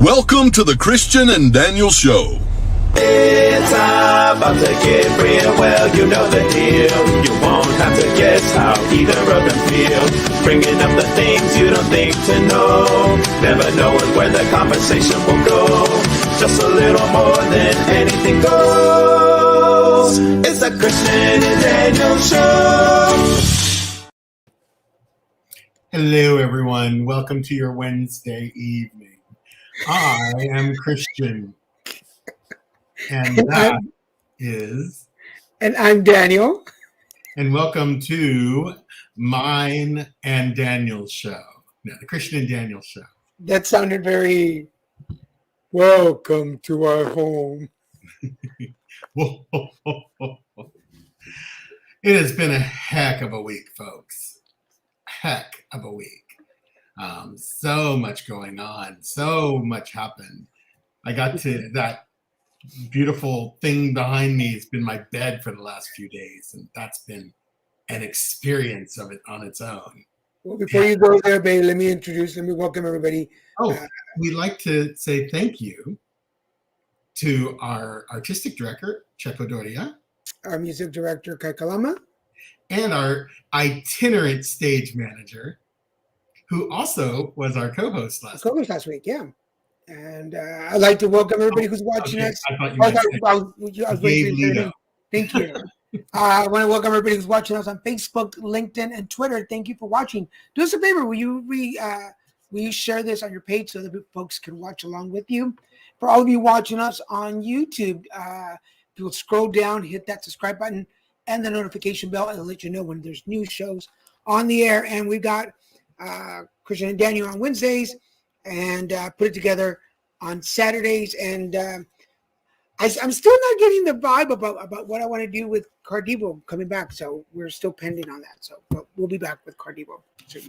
Welcome to the Christian and Daniel Show. It's about to get real, well, you know the deal. You won't have to guess how either of them feel. Bringing up the things you don't think to know. Never knowing where the conversation will go. Just a little more than anything goes. It's the Christian and Daniel Show. Hello, everyone. Welcome to your Wednesday evening. I am Christian. And that is... And I'm Daniel. And welcome to mine and Daniel's show. No, the Christian and Daniel show. That sounded very... Welcome to our home. It has been a heck of a week, folks. Heck of a week. So much going on. So much happened. I got to that beautiful thing behind me. Has been my bed for the last few days, and that's been an experience of it on its own. Well, before you go there, babe, let me welcome everybody. We'd like to say thank you to our artistic director, Checo Doria, our music director, Kai Kalama, and our itinerant stage manager, who also was our co-host last week. Yeah. And I'd like to welcome everybody who's watching us. I thought you I was waiting for your name. Thank you. I want to welcome everybody who's watching us on Facebook, LinkedIn, and Twitter. Thank you for watching. Do us a favor. Will you share this on your page so that folks can watch along with you? For all of you watching us on YouTube, you'll scroll down, hit that subscribe button and the notification bell. It'll let you know when there's new shows on the air. And we've got Christian and Daniel on Wednesdays, and put it together on Saturdays. And I'm still not getting the vibe about what I want to do with Cardivo coming back. So we're still pending on that. So we'll be back with Cardivo. So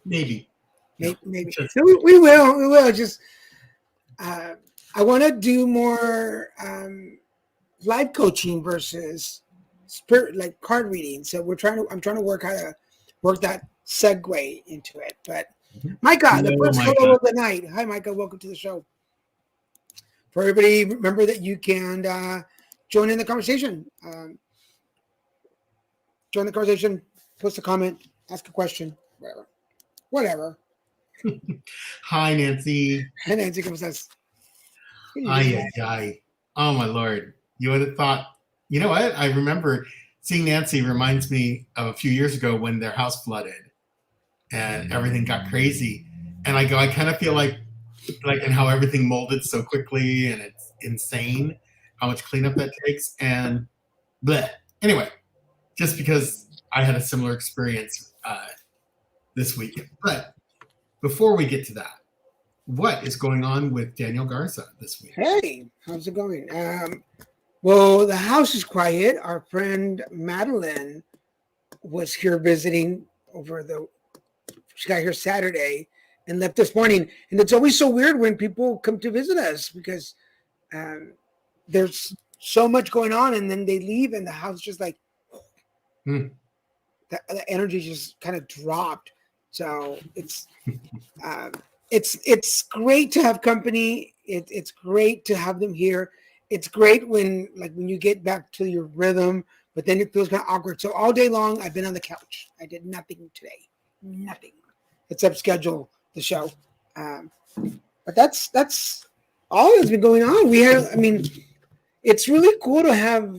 Maybe. So we will. Just I want to do more live coaching versus spirit, like card reading. So I'm trying to work how to work that segue into it. But Micah, the first photo of the night. Hi, Micah. Welcome to the show. For everybody, remember that you can join in the conversation. Join the conversation, post a comment, ask a question, whatever. Hi, Nancy. Hi, Nancy. ¿Cómo estás? Ay. Oh, my Lord. You would have thought, you know what? I remember seeing Nancy reminds me of a few years ago when their house flooded and everything got crazy. And I kind of feel like and how everything molded so quickly, and it's insane how much cleanup that takes. And bleh. Anyway, just because I had a similar experience this week. But before we get to that, what is going on with Daniel Garza this week? Hey, how's it going? Well, the house is quiet. Our friend Madeline was here visiting she got here Saturday and left this morning. And it's always so weird when people come to visit us because there's so much going on, and then they leave and the house just like the energy just kind of dropped. So it's great to have company. It's great to have them here. It's great when you get back to your rhythm, but then it feels kind of awkward. So all day long, I've been on the couch. I did nothing today, nothing except schedule the show. But that's all that's been going on. It's really cool to have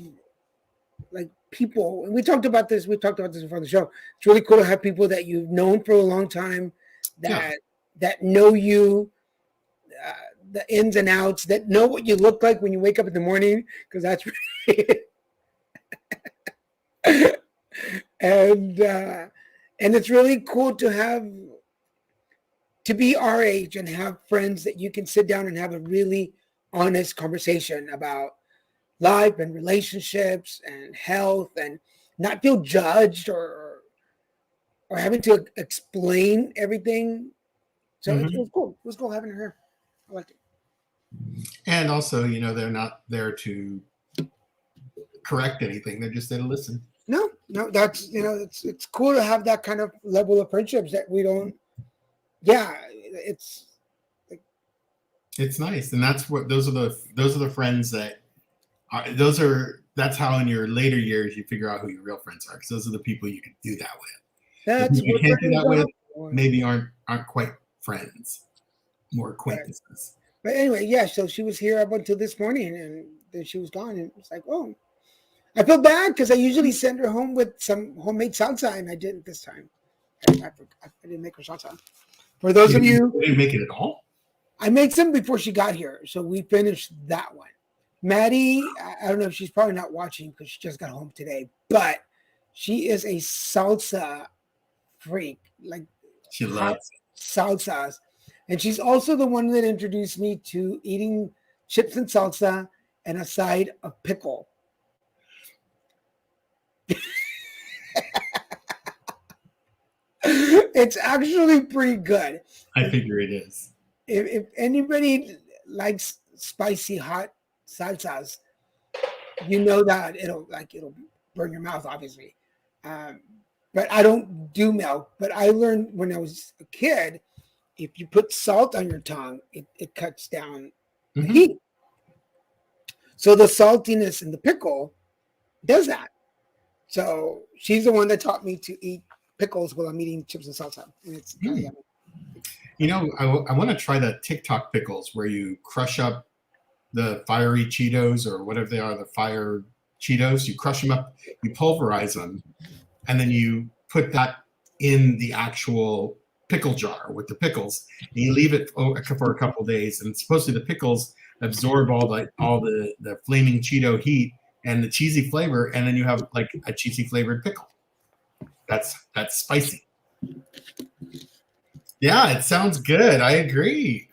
people. And we talked about this before the show. It's really cool to have people that you've known for a long time that know you, the ins and outs, that know what you look like when you wake up in the morning, because that's really and it's really cool to be our age and have friends that you can sit down and have a really honest conversation about life and relationships and health, and not feel judged or having to explain everything. So it was cool. It was cool having her here. I liked it. And also, they're not there to correct anything. They're just there to listen. No, that's, it's cool to have that kind of level of friendships that we don't, it's like, It's nice, and that's what those are the friends that are. That's how in your later years you figure out who your real friends are, because those are the people you can do that with. The That's people you what can't do friends that with are for. maybe aren't quite friends, more Right. acquaintances. But anyway, yeah. So she was here up until this morning, and then she was gone. And it's like, oh, I feel bad because I usually send her home with some homemade salsa, and I didn't this time. I didn't make her salsa. For those of you, didn't make it at all. I made some before she got here, so we finished that one. Maddie, I don't know if she's probably not watching because she just got home today, but she is a salsa freak, like She hot loves salsas. And she's also the one that introduced me to eating chips and salsa and a side of pickle. It's actually pretty good. I figure it is. If anybody likes spicy hot salsas, you know that it'll burn your mouth, obviously. Um, but I don't do milk. But I learned when I was a kid, if you put salt on your tongue, it cuts down the heat. So the saltiness in the pickle does that. So she's the one that taught me to eat pickles while I'm eating chips and salsa. And it's kind of yummy. You know, I want to try the TikTok pickles where you crush up the fiery Cheetos or whatever they are, the fire Cheetos. You crush them up, you pulverize them, and then you put that in the actual pickle jar with the pickles. And you leave it for a couple of days, and supposedly the pickles absorb all the flaming Cheeto heat and the cheesy flavor, and then you have like a cheesy flavored pickle. That's spicy. Yeah, it sounds good. I agree.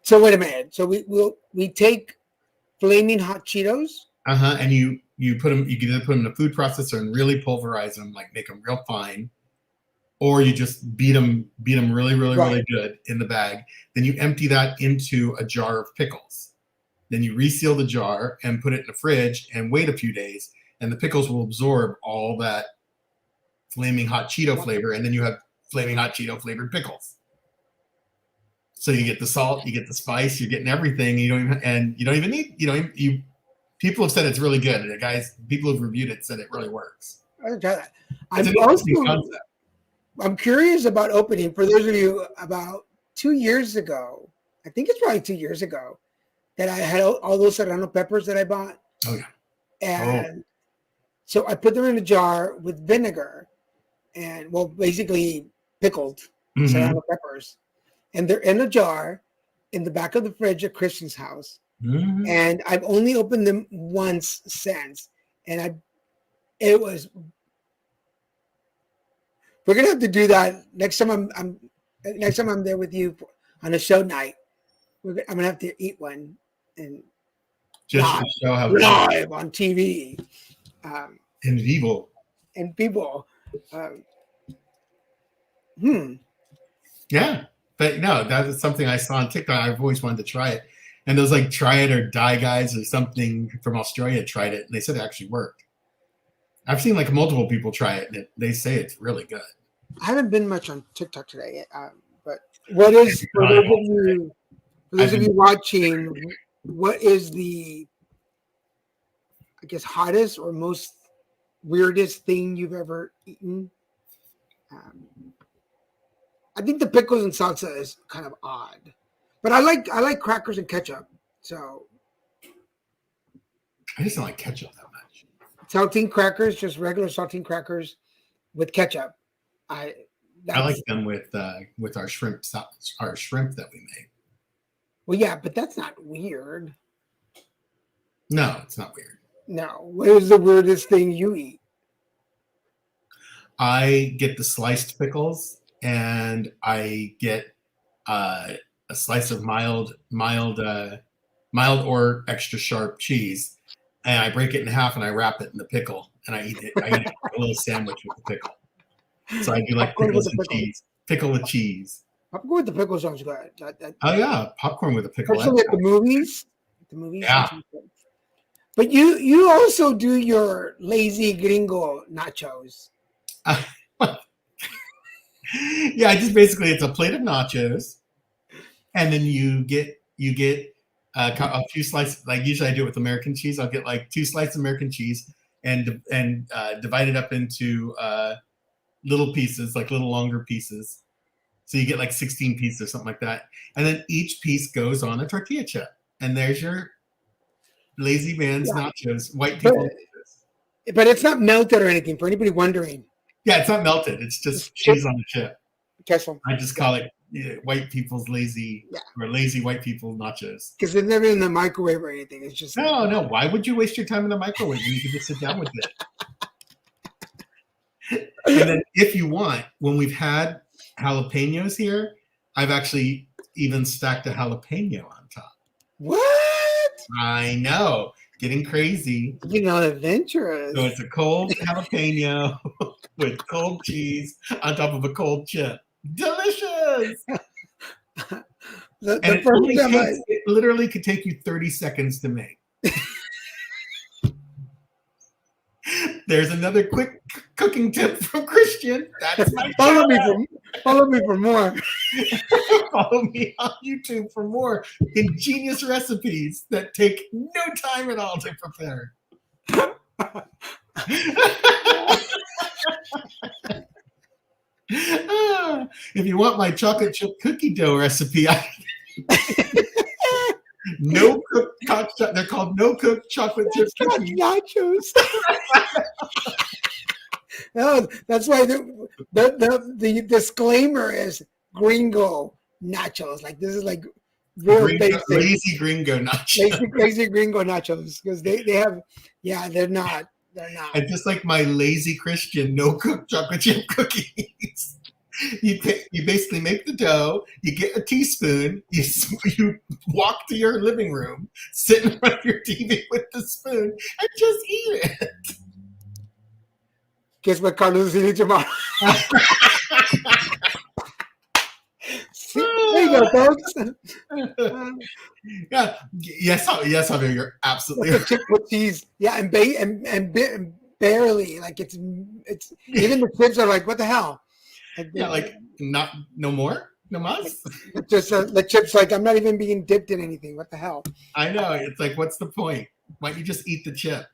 So wait a minute. So we take flaming hot Cheetos. And you put them. You can either put them in a food processor and really pulverize them, like make them real fine, or you just beat them really good in the bag. Then you empty that into a jar of pickles. Then you reseal the jar and put it in the fridge and wait a few days, and the pickles will absorb all that flaming hot Cheeto flavor, and then you have flaming hot Cheeto flavored pickles. So you get the salt, you get the spice, you're getting everything. You don't even need. People have said it's really good. And people who've reviewed it said it really works. I'll try that. I'm curious about opening. For those of you, about 2 years ago, I think it's probably 2 years ago, that I had all those serrano peppers that I bought. Oh yeah. And so I put them in a jar with vinegar, and basically pickled serrano peppers, and they're in a jar in the back of the fridge at Christian's house. And I've only opened them once since, and we're gonna have to do that next time I'm there with you on a show night. I'm gonna have to eat one and just to show how live on TV. In vivo. And people. Yeah, but no, that is something I saw on TikTok. I've always wanted to try it. And those like try it or die guys or something from Australia tried it, and they said it actually worked. I've seen like multiple people try it, and they say it's really good. I haven't been much on TikTok today, but what is for those of you watching? What is the, I guess, hottest or most weirdest thing you've ever eaten? I think the pickles and salsa is kind of odd, but I like crackers and ketchup. So I just don't like ketchup that much. Saltine crackers, just regular saltine crackers with ketchup. I like them with our shrimp that we made. Well, yeah, but that's not weird. No, it's not weird. No. What is the weirdest thing you eat? I get the sliced pickles, and I get a slice of mild or extra sharp cheese, and I break it in half and I wrap it in the pickle, and I eat it. I eat a little sandwich with the pickle. So I do like pickles and cheese. Pickle with cheese. Popcorn with the pickle sounds good. Oh yeah, popcorn with a pickle. Especially at the movies. Yeah. But you also do your lazy gringo nachos. Yeah, just basically it's a plate of nachos, and then you get a few slices. Like usually I do it with American cheese. I'll get like 2 slices of American cheese and divide it up into little pieces, like little longer pieces. So you get like 16 pieces or something like that. And then each piece goes on a tortilla chip. And there's your lazy man's nachos, white people. But it's not melted or anything, for anybody wondering. Yeah, it's not melted. It's just cheese on the chip. Careful. I just call it white people's lazy or lazy white people nachos. Because it's never in the microwave or anything. It's just no. Why would you waste your time in the microwave when you can just sit down with it? And then if you want, when we've had jalapenos here, I've actually even stacked a jalapeno on top. What? I know. Getting crazy. Adventurous. So it's a cold jalapeno with cold cheese on top of a cold chip. Delicious. It literally could take you 30 seconds to make. There's another quick cooking tip from Christian. That's my follow me for more. Follow me on YouTube for more ingenious recipes that take no time at all to prepare. If you want my chocolate chip cookie dough recipe, they're called no cook chocolate chip cookies. Nachos. No, that's why the disclaimer is gringo nachos. Like this is like real basic. Lazy gringo nachos. Lazy gringo nachos. Because they have, they're not. And just like my lazy Christian no cook chocolate chip cookies. You basically make the dough, you get a teaspoon, you walk to your living room, sit in front of your TV with the spoon, and just eat it. Guess what Carlos is eating tomorrow? There you go, folks. Yes, Javier, you're absolutely right. Chip with cheese, and barely like it's even the kids are like, what the hell? Like no more, no mas. Just the chips, like I'm not even being dipped in anything. What the hell? I know. It's like, what's the point? Why don't you just eat the chip?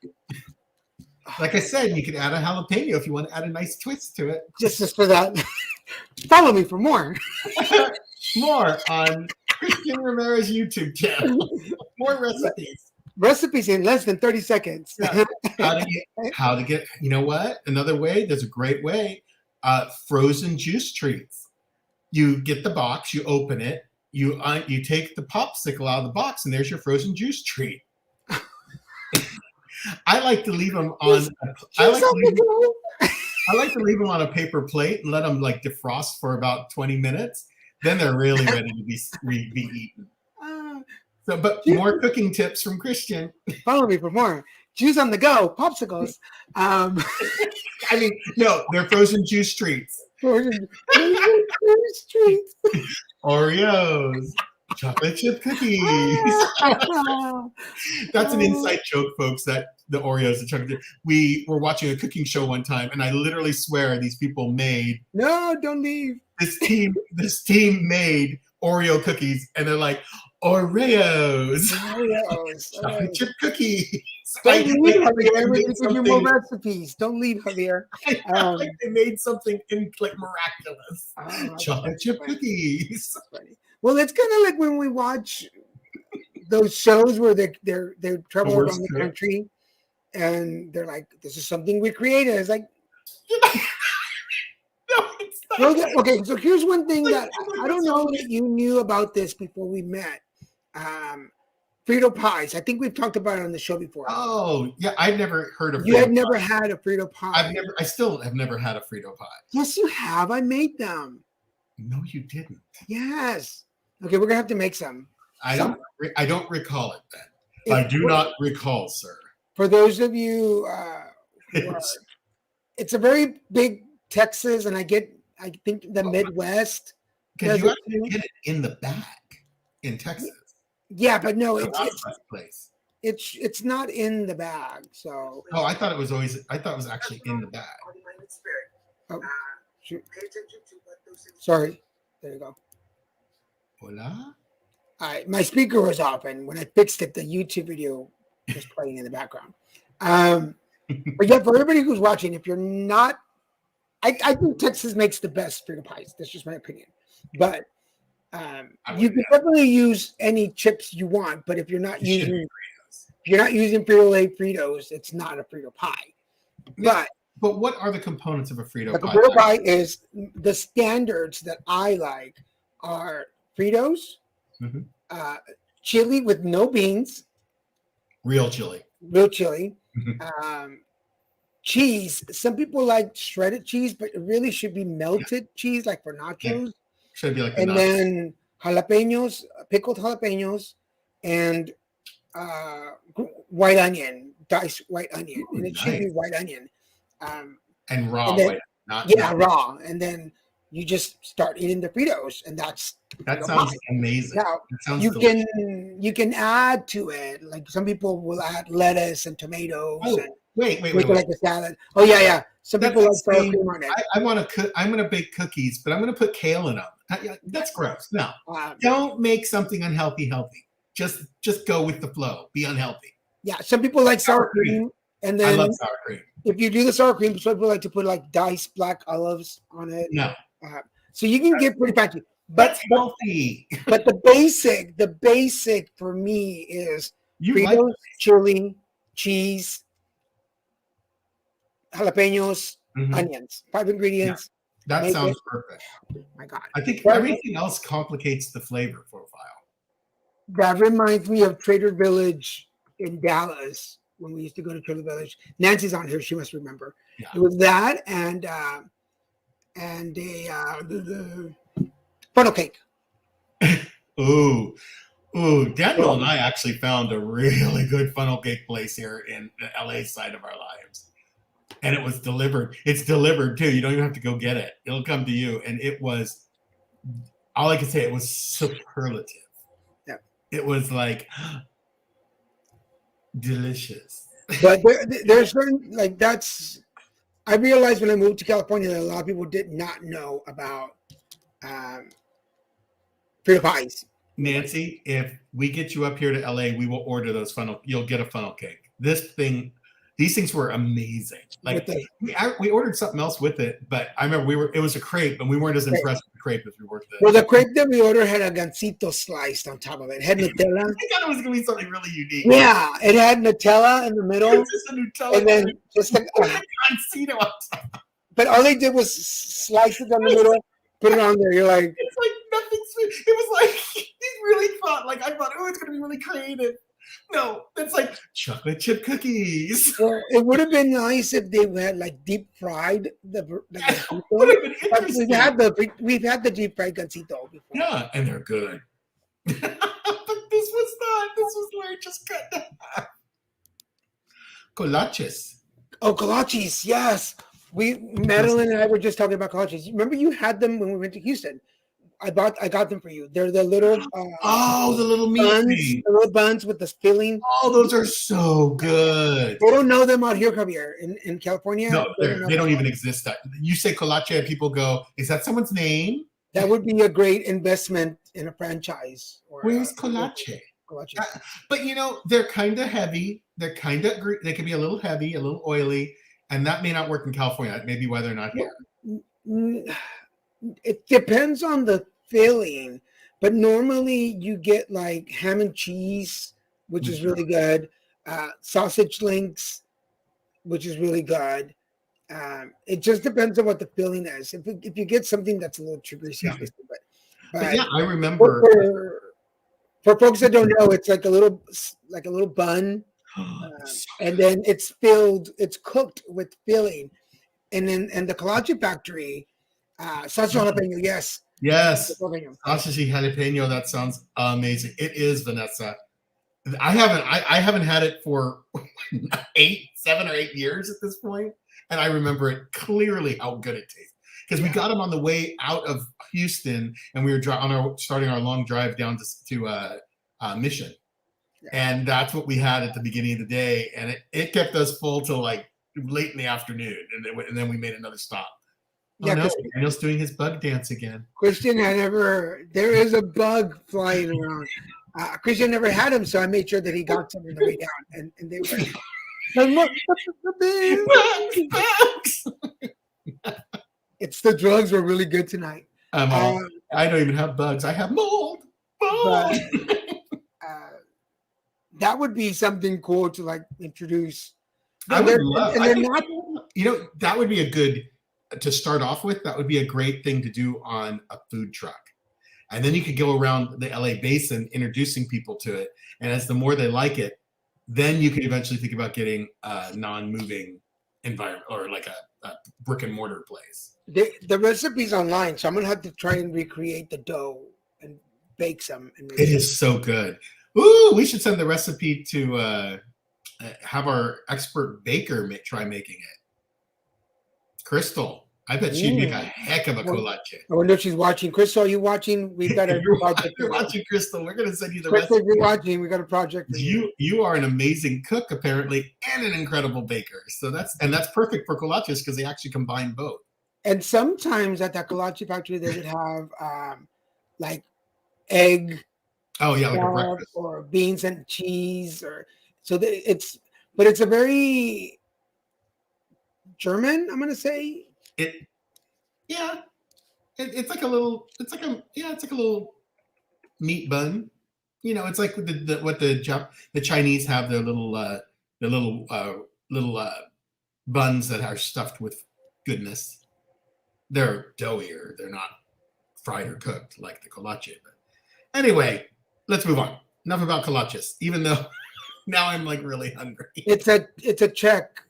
Like I said, you could add a jalapeno if you want to add a nice twist to it. Just for that. Follow me for more. More on Christian Romero's YouTube channel. More recipes. Recipes in less than 30 seconds. Yeah. How to get, you know what? Another way, there's a great way. Frozen juice treats. You get the box, you open it, you take the popsicle out of the box, and there's your frozen juice treat. I like to leave them on. I like to leave them on a paper plate and let them like defrost for about 20 minutes. Then they're really ready to be eaten. But more cooking tips from Christian. Follow me for more. Juice on the go, popsicles. I mean, no, they're frozen juice treats. Frozen juice treats. Oreos. Chocolate chip cookies. That's an inside joke, folks, that the Oreos and chocolate chip. We were watching a cooking show one time, and I literally swear these people made. No, don't leave. This team made Oreo cookies, and they're like, Oreos. Chocolate chip cookies. Don't leave, Javier. We can give you more recipes. Don't leave, Javier. Like they made something like miraculous. Chocolate chip cookies. Well, it's kind of like when we watch those shows where they travel around the country, and they're like, "This is something we created." It's like, no, it's not. Okay, so here's one thing that I don't know that you knew about this before we met. Frito Pies. I think we've talked about it on the show before. Oh, yeah, I've never heard of. You had never had a Frito Pie. I still have never had a Frito Pie. Yes, you have. I made them. No, you didn't. Yes. Okay, we're gonna have to make some. I don't recall it then. I do not recall, sir. For those of you, it's a very big Texas, and I think the Midwest. Because you actually get it in the bag in Texas. Yeah, but no, it's not in the bag. So. Oh, I thought it was actually in the bag. Oh, shoot. Sorry. There you go. Hola. My speaker was off, and when I fixed it, the YouTube video was playing in the background. But yeah, for everybody who's watching, if you're not, I think Texas makes the best Frito Pies. That's just my opinion. But you can definitely use any chips you want. But if you're not using Frito-Lay Fritos, it's not a Frito pie. But what are the components of a Frito pie? The Frito pie is the standards that I like are Fritos, chili with no beans, real chili, cheese. Some people like shredded cheese, but it really should be melted cheese, like for nachos. Should be like and then jalapenos, pickled jalapenos, and white onion, diced white onion, and it should be white onion. And raw, raw, and then you just start eating the Fritos, and that sounds amazing. Now, you can add to it, like some people will add lettuce and tomatoes. And wait. Like a salad. Oh yeah. Some people like sour cream on it. I want to cook. I'm going to bake cookies, but I'm going to put kale in them. That's gross. No, don't make something unhealthy healthy. Just go with the flow. Be unhealthy. Yeah, some people like sour cream, and then I love sour cream. If you do the sour cream, some people like to put like diced black olives on it. No. So you can get pretty fancy. But healthy. But the basic for me is Fritos, chili, cheese, jalapenos, onions. 5 ingredients. Yeah. That sounds perfect. Oh my God. I think everything else complicates the flavor profile. That reminds me of Trader Village in Dallas when we used to go to Trader Village. Nancy's on here; she must remember. Yeah. It was that and the funnel cake. Ooh, Daniel and I actually found a really good funnel cake place here in the LA side of our lives. And it was delivered. It's delivered too. You don't even have to go get it. It'll come to you. And it was, all I can say, it was superlative. Yeah. It was like delicious. But there's certain, like that's, I realized when I moved to California that a lot of people did not know about Frito Pies. Nancy, if we get you up here to LA, we will order those you'll get a funnel cake. These things were amazing. Like we ordered something else with it, but I remember it was a crepe, and we weren't as impressed with the crepe as we were with Well, the crepe that we ordered had a gansito sliced on top of it. It had Nutella. I thought it was gonna be something really unique. Yeah, it had Nutella in the middle. It's just a Nutella, and then just like gansito on top. But all they did was slice it down the middle, put it on there. You're like, it's like nothing sweet. It was like he really thought, like I thought, it's gonna be really creative. No, it's like chocolate chip cookies. Well, it would have been nice if they had like deep fried the would have been interesting. We've had the deep fried gansito before. Yeah, and they're good. But this was not. This was where it just cut down. Kolaches. Oh, kolaches, yes. Madeline and I were just talking about kolaches. Remember you had them when we went to Houston. I got them for you. They're the little the little meat buns, the little buns with the filling. Oh, those are so good. They don't know them out here, Javier, in California. No, they don't even exist. You say kolache, and people go, "Is that someone's name?" That would be a great investment in a franchise. Where's kolache? But they're kind of heavy. They can be a little heavy, a little oily, and that may not work in California. That may be why they're not here. It depends on the filling, but normally you get like ham and cheese, which is really good, sausage links, which is really good. It just depends on what the filling is. If you get something that's a little too greasy, obviously, but yeah, I remember. For folks that don't know, it's like a little bun, and then it's cooked with filling, and the Kolache Factory. Sausage jalapeno, yes. Yes. Sausage jalapeno, that sounds amazing. It is, Vanessa. I haven't had it for 7 or 8 years at this point, and I remember it clearly how good it tastes. Because we got them on the way out of Houston, and we were starting our long drive down to Mission, and that's what we had at the beginning of the day, and it kept us full till like late in the afternoon, and then we made another stop. Oh no, Daniel's doing his bug dance again. Christian there is a bug flying around. Christian never had him, so I made sure that he got some on the way down. And they were it's the drugs were really good tonight. I don't even have bugs. I have mold. But, that would be something cool to like introduce. I would love. That would be a good to start off with. That would be a great thing to do on a food truck, and then you could go around the LA basin introducing people to it. And as the more they like it, then you could eventually think about getting a non-moving environment or like a brick and mortar place. The recipe's online, so I'm gonna have to try and recreate the dough and bake some. It is so good. Ooh, we should send the recipe to have our expert baker try making it. Crystal, I bet she'd make a heck of a colache. I wonder if she's watching. Crystal, are you watching? We've got a project. You're watching, Crystal. We're going to send you the Crystal, recipe. If you're watching, we got a project for you. You are an amazing cook, apparently, and an incredible baker. So that's perfect for kolaches because they actually combine both. And sometimes at that kolache factory, they would have like egg. Oh yeah, like a breakfast or beans and cheese, it's a very German. I'm gonna say it's like a little meat bun. It's like what the Chinese have their little buns that are stuffed with goodness. They're doughier. They're not fried or cooked like the kolache. But anyway. Let's move on. Enough about kolaches, even though now I'm like really hungry. It's a Czech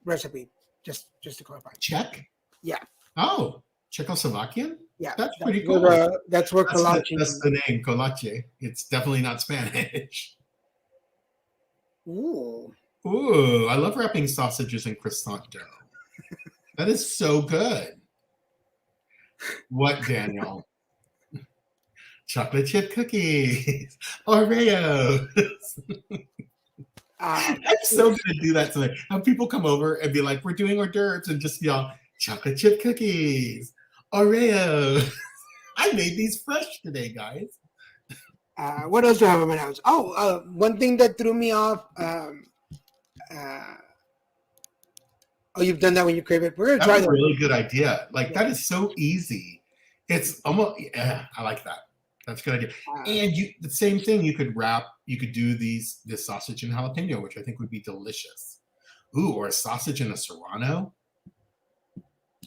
recipe, just to clarify. Czech? Yeah. Oh, Czechoslovakian? Yeah. That's pretty cool. That's where kolache. That's the name, kolache. It's definitely not Spanish. Ooh. I love wrapping sausages in croissant dough. That is so good. What, Daniel? Chocolate chip cookies, Oreos. I'm so going to do that today. Have people come over and be like, we're doing hors d'oeuvres and just yell, chocolate chip cookies, Oreos. I made these fresh today, guys. What else do I have in my notes? One thing that threw me off. You've done that when you crave it. We're going to try that. That's a really good idea. That is so easy. It's almost, I like that. That's a good idea. And the same thing, you could do this sausage and jalapeno, which I think would be delicious. Ooh, or a sausage and a serrano.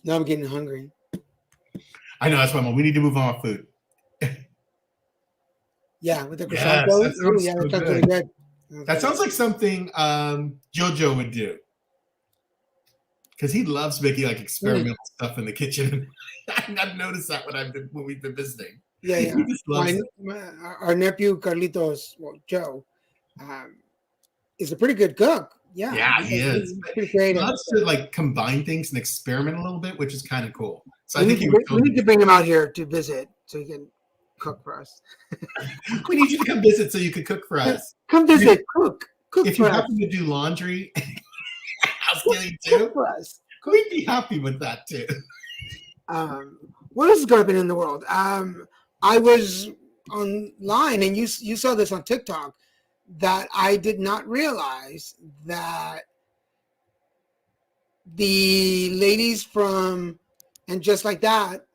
Now I'm getting hungry. I know, that's why we need to move on with food. Yeah, with the croissant. That sounds really good. That sounds like something Jojo would do. Because he loves making experimental stuff in the kitchen. I've noticed that when we've been visiting. Yeah. He just loves it. Our nephew Carlitos, Joe, is a pretty good cook. Yeah, he is. Pretty creative. He loves to combine things and experiment a little bit, which is kind of cool. So we need to bring him out here to visit so he can cook for us. We need you to come visit so you can cook for us. Come visit, cook. If you happen to do laundry, housekeeping too, for us. We'd be happy with that too. What else is going on in the world? I was online, and you saw this on TikTok, that I did not realize that the ladies from And Just Like That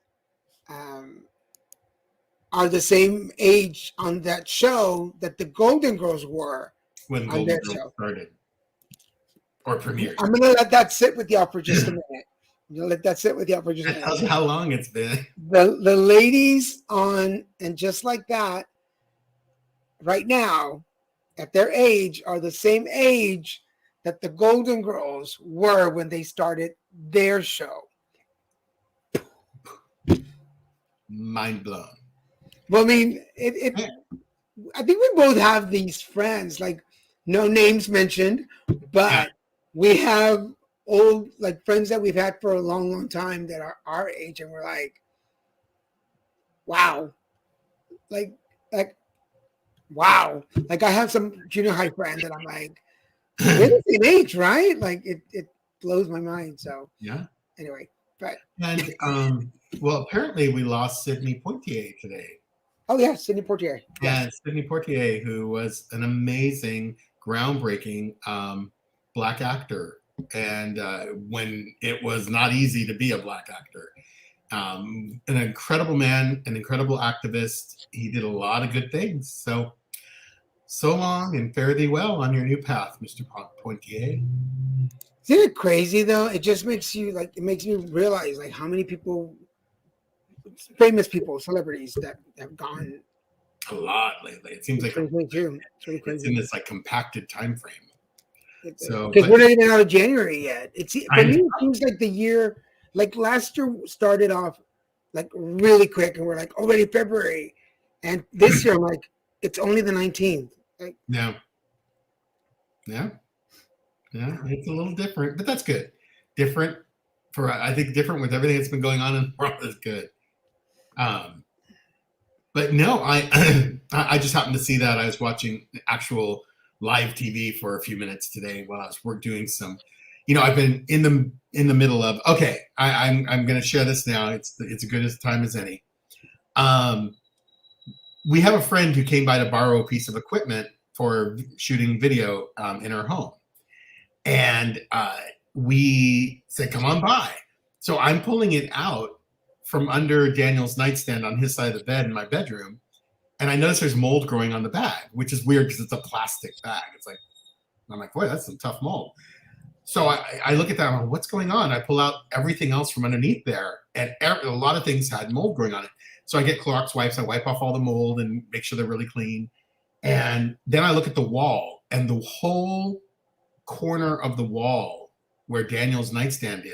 are the same age on that show that the Golden Girls were when Golden Girls started or premiered. I'm going to let that sit with y'all for just a minute. How long it's been. The ladies on And Just Like That right now, at their age, are the same age that the Golden Girls were when they started their show. Mind blown. Well, I mean, I think we both have these friends, no names mentioned, but we have old friends that we've had for a long, long time that are our age, and we're like, wow, wow. I have some junior high friend that I'm like, we're the same age, right? It blows my mind. So yeah. Anyway, But And well, apparently we lost Sidney Poitier today. oh yeah, Sidney Poitier. Yes. And Sidney Poitier, who was an amazing, groundbreaking black actor, and when it was not easy to be a black actor, an incredible man, an incredible activist. He did a lot of good things. So long and fare thee well on your new path, Mr. Poitier. Isn't it crazy though? It just makes you like it makes me realize like how many people, famous people, celebrities that have gone. A lot lately. It seems like It's really it's in crazy. this like compacted time frame. So, Because we're not even out of January yet. It's for I me. know. It seems like the year, like last year, started off like really quick, and we're like already February, and this year I'm like it's only the 19th. Like, Yeah. It's a little different, but that's good. Different I think different with everything that's been going on in the world is good. But no, I just happened to see that. I was watching actual live TV for a few minutes today while I was doing some. I've been in the middle of. Okay, I'm going to share this now. It's as good a time as any. We have a friend who came by to borrow a piece of equipment for shooting video in her home, and we said, "Come on by." So I'm pulling it out from under Daniel's nightstand on his side of the bed in my bedroom. And I noticed there's mold growing on the bag, which is weird because it's a plastic bag. I'm like, boy, that's some tough mold. So I look at that, I'm like, what's going on? I pull out everything else from underneath there, and a lot of things had mold growing on it. So I get Clorox wipes, I wipe off all the mold and make sure they're really clean. And then I look at the wall, and the whole corner of the wall where Daniel's nightstand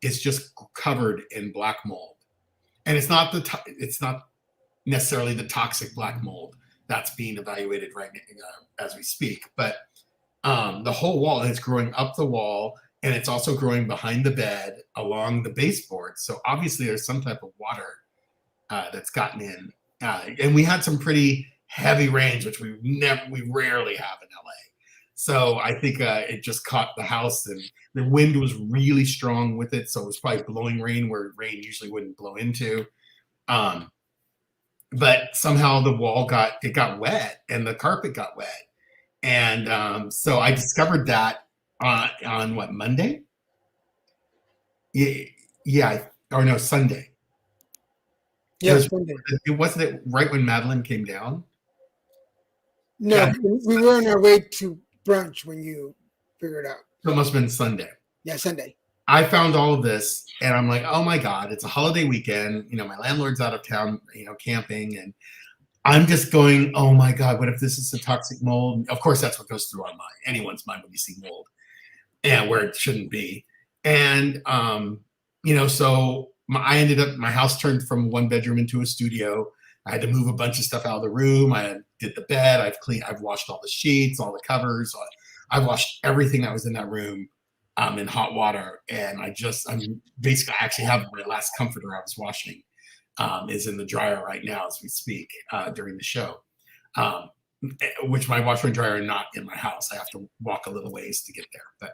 is just covered in black mold. And it's not necessarily the toxic black mold that's being evaluated right now as we speak, but the whole wall is growing up the wall, and it's also growing behind the bed along the baseboard. So obviously there's some type of water that's gotten in, and we had some pretty heavy rains, which we rarely have in LA. So I think it just caught the house, and the wind was really strong with it. So it was probably blowing rain where rain usually wouldn't blow into. But somehow the wall got wet, and the carpet got wet. And so I discovered that on what, Monday? Yeah, or no, Sunday. yeah, It wasn't it right when Madeline came down? no, Yeah. we were on our way to brunch when you figured it out. So it must have been Sunday. Yeah, Sunday. I found all of this, and I'm like, oh my God, it's a holiday weekend. My landlord's out of town, camping, and I'm just going, oh my God, what if this is a toxic mold? Of course, that's what goes through anyone's mind when you see mold, and where it shouldn't be. And, so I ended up, my house turned from one bedroom into a studio. I had to move a bunch of stuff out of the room. I did the bed. I've washed all the sheets, all the covers. I've washed everything that was in that room in hot water. And I actually have my last comforter I was washing is in the dryer right now as we speak during the show, which my washer and dryer are not in my house. I have to walk a little ways to get there.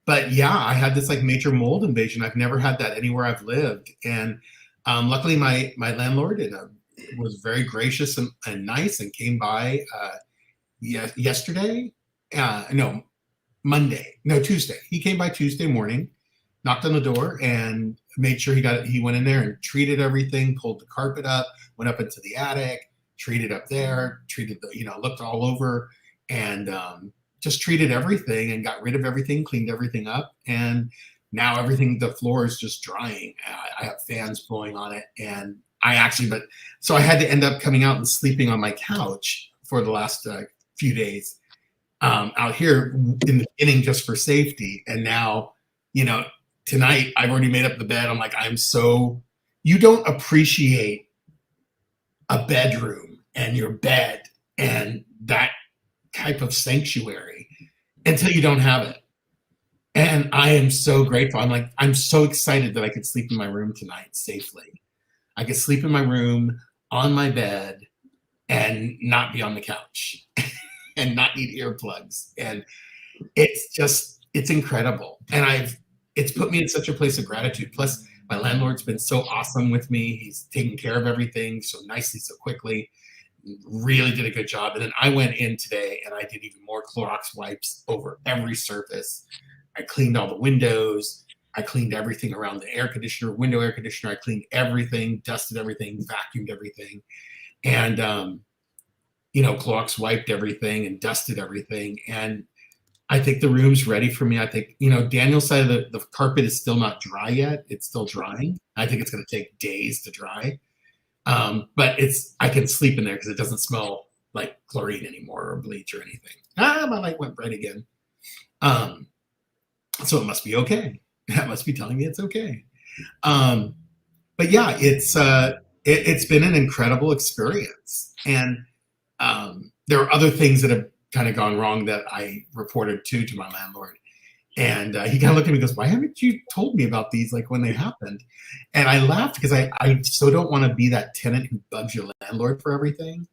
But yeah, I had this like major mold invasion. I've never had that anywhere I've lived. And luckily my landlord was very gracious and nice, and came by Tuesday. He came by Tuesday morning, knocked on the door, and made sure he went in there and treated everything, pulled the carpet up, went up into the attic, treated up there, looked all over, and just treated everything and got rid of everything, cleaned everything up. And now the floor is just drying. I have fans blowing on it, and so I had to end up coming out and sleeping on my couch for the last few days out here in the beginning, just for safety. And now, tonight I've already made up the bed. I'm like, you don't appreciate a bedroom and your bed and that type of sanctuary until you don't have it. And I am so grateful. I'm so excited that I could sleep in my room tonight safely. I could sleep in my room on my bed and not be on the couch and not need earplugs. And it's incredible. And it's put me in such a place of gratitude. Plus, my landlord's been so awesome with me. He's taken care of everything so nicely, so quickly. Really did a good job. And then I went in today and I did even more Clorox wipes over every surface. I cleaned all the windows. I cleaned everything around the air conditioner, window air conditioner. I cleaned everything, dusted everything, vacuumed everything. And, Clorox wiped everything and dusted everything. And I think the room's ready for me. I think, Daniel's side of the carpet is still not dry yet. It's still drying. I think it's going to take days to dry. But I can sleep in there because it doesn't smell like chlorine anymore or bleach or anything. My light went bright again. So it must be okay. That must be telling me it's okay. But yeah, it's been an incredible experience. And there are other things that have kind of gone wrong that I reported to my landlord. And he kind of looked at me and goes, why haven't you told me about these like when they happened? And I laughed because I so don't want to be that tenant who bugs your landlord for everything.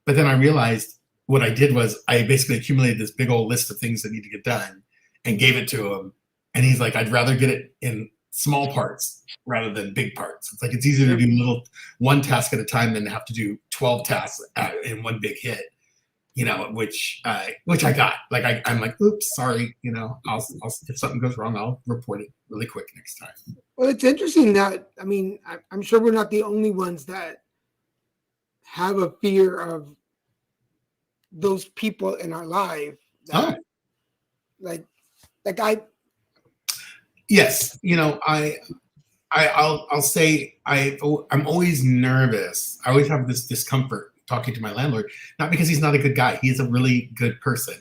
But then I realized what I did was I basically accumulated this big old list of things that need to get done and gave it to him. And he's like, I'd rather get it in small parts rather than big parts. It's like it's easier to do one task at a time than to have to do 12 tasks in one big hit. Which I got. Like I'm like, oops, sorry. I'll if something goes wrong, I'll report it really quick next time. Well, it's interesting that I'm sure we're not the only ones that have a fear of those people in our life. Yes, I'll say I'm always nervous. I always have this discomfort talking to my landlord, not because he's not a good guy. He's a really good person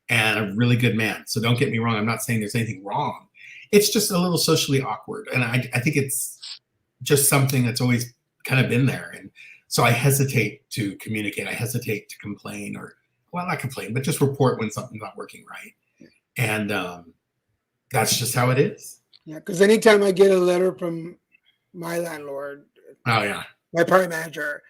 and a really good man. So don't get me wrong. I'm not saying there's anything wrong. It's just a little socially awkward. And I think it's just something that's always kind of been there. And so I hesitate to communicate. I hesitate to complain not complain, but just report when something's not working right. And that's just how it is. Yeah, because anytime I get a letter from my landlord, my apartment manager,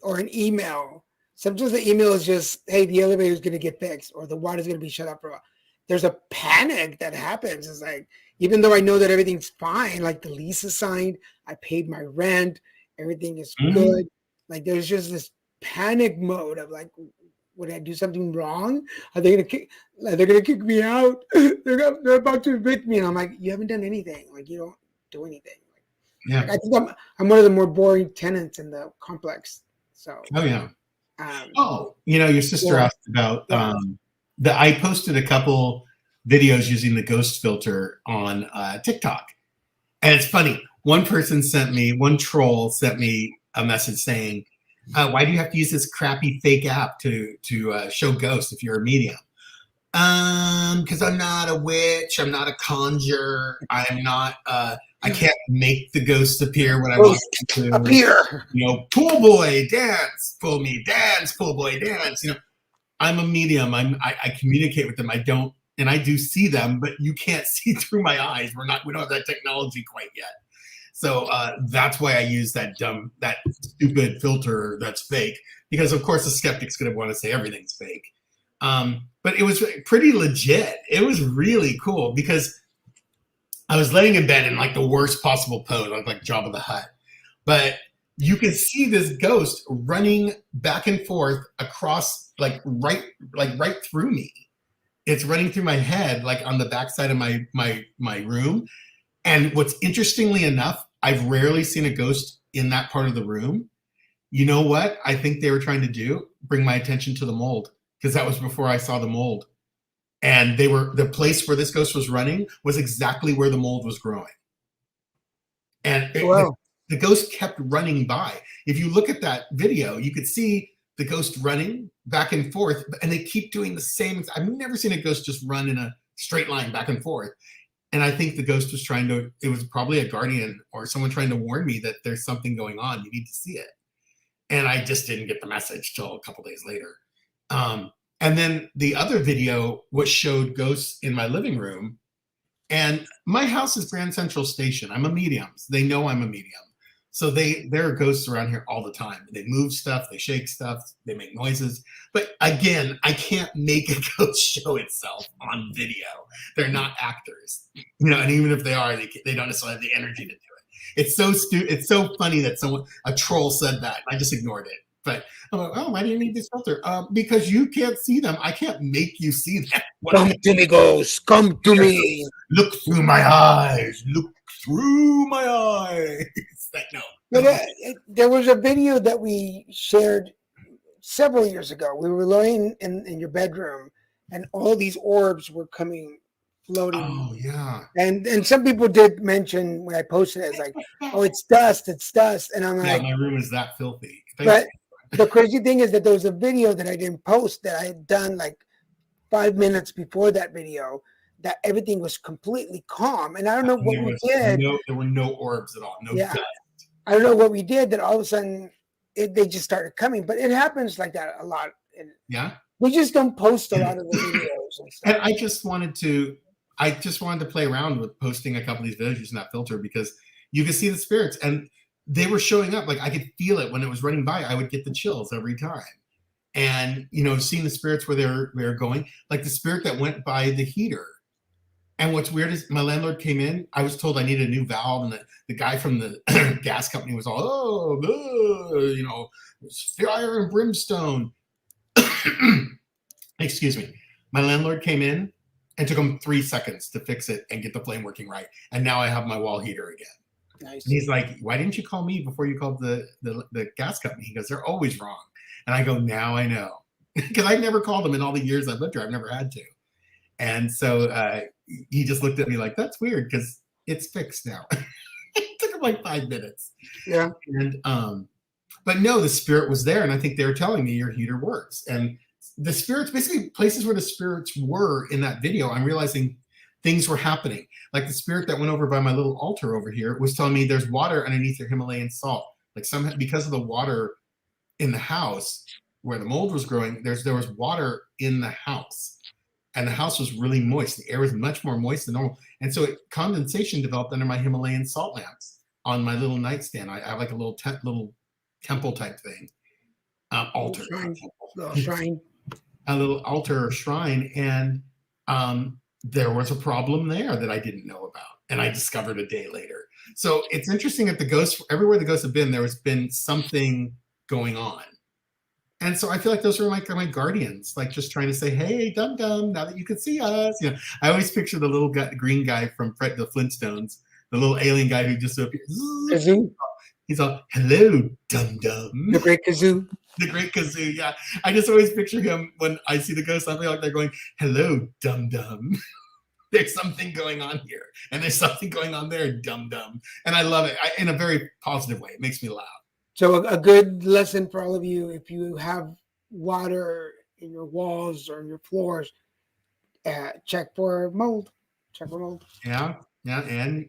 or an email, sometimes the email is just, hey, the elevator is going to get fixed or the water is going to be shut off for a while. There's a panic that happens. It's like, even though I know that everything's fine, like the lease is signed, I paid my rent, everything is good. Like there's just this panic mode of like, would I do something wrong? Are they gonna kick me out? They're about to evict me. And I'm like, you haven't done anything. Like you don't do anything. Yeah. Like, I think I'm one of the more boring tenants in the complex. So. Oh yeah. Your sister asked about I posted a couple videos using the ghost filter on TikTok, and it's funny. One troll sent me a message saying, "Why do you have to use this crappy fake app to show ghosts if you're a medium?" Because I'm not a witch. I'm not a conjurer. I'm not. I can't make the ghosts appear when I want them to appear. Pool boy dance, pull me dance, pool boy dance. I'm a medium. I communicate with them. I do see them, but you can't see through my eyes. We don't have that technology quite yet. So that's why I use that stupid filter that's fake, because of course the skeptic's going to want to say everything's fake. But it was pretty legit. It was really cool because I was laying in bed in like the worst possible pose, like Jabba the Hutt. But you could see this ghost running back and forth across right through me. It's running through my head, like on the backside of my room. And what's interestingly enough, I've rarely seen a ghost in that part of the room. You know what I think they were trying to do? Bring my attention to the mold, because that was before I saw the mold. And the place where this ghost was running was exactly where the mold was growing. And the ghost kept running by. If you look at that video, you could see the ghost running back and forth, and they keep doing the same. I've never seen a ghost just run in a straight line back and forth. And I think the ghost was it was probably a guardian or someone trying to warn me that there's something going on. You need to see it. And I just didn't get the message till a couple days later. And then the other video showed ghosts in my living room. And my house is Grand Central Station. I'm a medium. So they know I'm a medium. So there are ghosts around here all the time. They move stuff, they shake stuff, they make noises. But again, I can't make a ghost show itself on video. They're not actors, and even if they are, they don't necessarily have the energy to do it. It's so It's so funny that a troll said that. I just ignored it. But I'm like, oh, why do you need this filter? Because you can't see them. I can't make you see them. Come to me, ghost. Come to me. Look through my eyes. Look through my eyes. No. But there was a video that we shared several years ago. We were laying in your bedroom, and all these orbs were floating. Oh yeah. And some people did mention when I posted it, it's like, oh, it's dust, and I'm like, my room is that filthy. But the crazy thing is that there was a video that I didn't post that I had done like 5 minutes before that video, that everything was completely calm. And I don't know what we did. There were no orbs at all. No dust. I don't know what we did that all of a sudden they just started coming. But it happens like that a lot. And we just don't post a lot of the videos and stuff. And I just wanted to play around with posting a couple of these videos using that filter because you could see the spirits and they were showing up. Like I could feel it when it was running by. I would get the chills every time. And, seeing the spirits where they're going, like the spirit that went by the heater. And what's weird is my landlord came in. I was told I needed a new valve. And the guy from the gas company was all, fire and brimstone. Excuse me. My landlord came in and took him 3 seconds to fix it and get the flame working right. And now I have my wall heater again. Nice. And he's like, why didn't you call me before you called the gas company? He goes, they're always wrong. And I go, now I know. Because I've never called them in all the years I've lived here. I've never had to. And so he just looked at me like, that's weird because it's fixed now. It took him like 5 minutes. Yeah. And but no, the spirit was there. And I think they were telling me your heater works. And the spirits, basically places where the spirits were in that video, I'm realizing things were happening. Like the spirit that went over by my little altar over here was telling me there's water underneath your Himalayan salt. Like somehow, because of the water in the house where the mold was growing, there was water in the house. And the house was really moist. The air was much more moist than normal. And so condensation developed under my Himalayan salt lamps on my little nightstand. I have like a little temple type thing. Altar. Shrine. A little altar or shrine. And there was a problem there that I didn't know about. And I discovered a day later. So it's interesting that the ghosts, everywhere the ghosts have been, there has been something going on. And so I feel like those are my guardians, like just trying to say, hey, dum-dum, now that you can see us. I always picture the little green guy from the Flintstones, the little alien guy who just appears. He's all, hello, dum-dum. The Great Kazoo. The Great Kazoo, yeah. I just always picture him when I see the ghost. I feel like they're going, hello, dum-dum. There's something going on here. And there's something going on there, dum-dum. And I love it in a very positive way. It makes me laugh. So a good lesson for all of you, if you have water in your walls or your floors, check for mold. Yeah. And,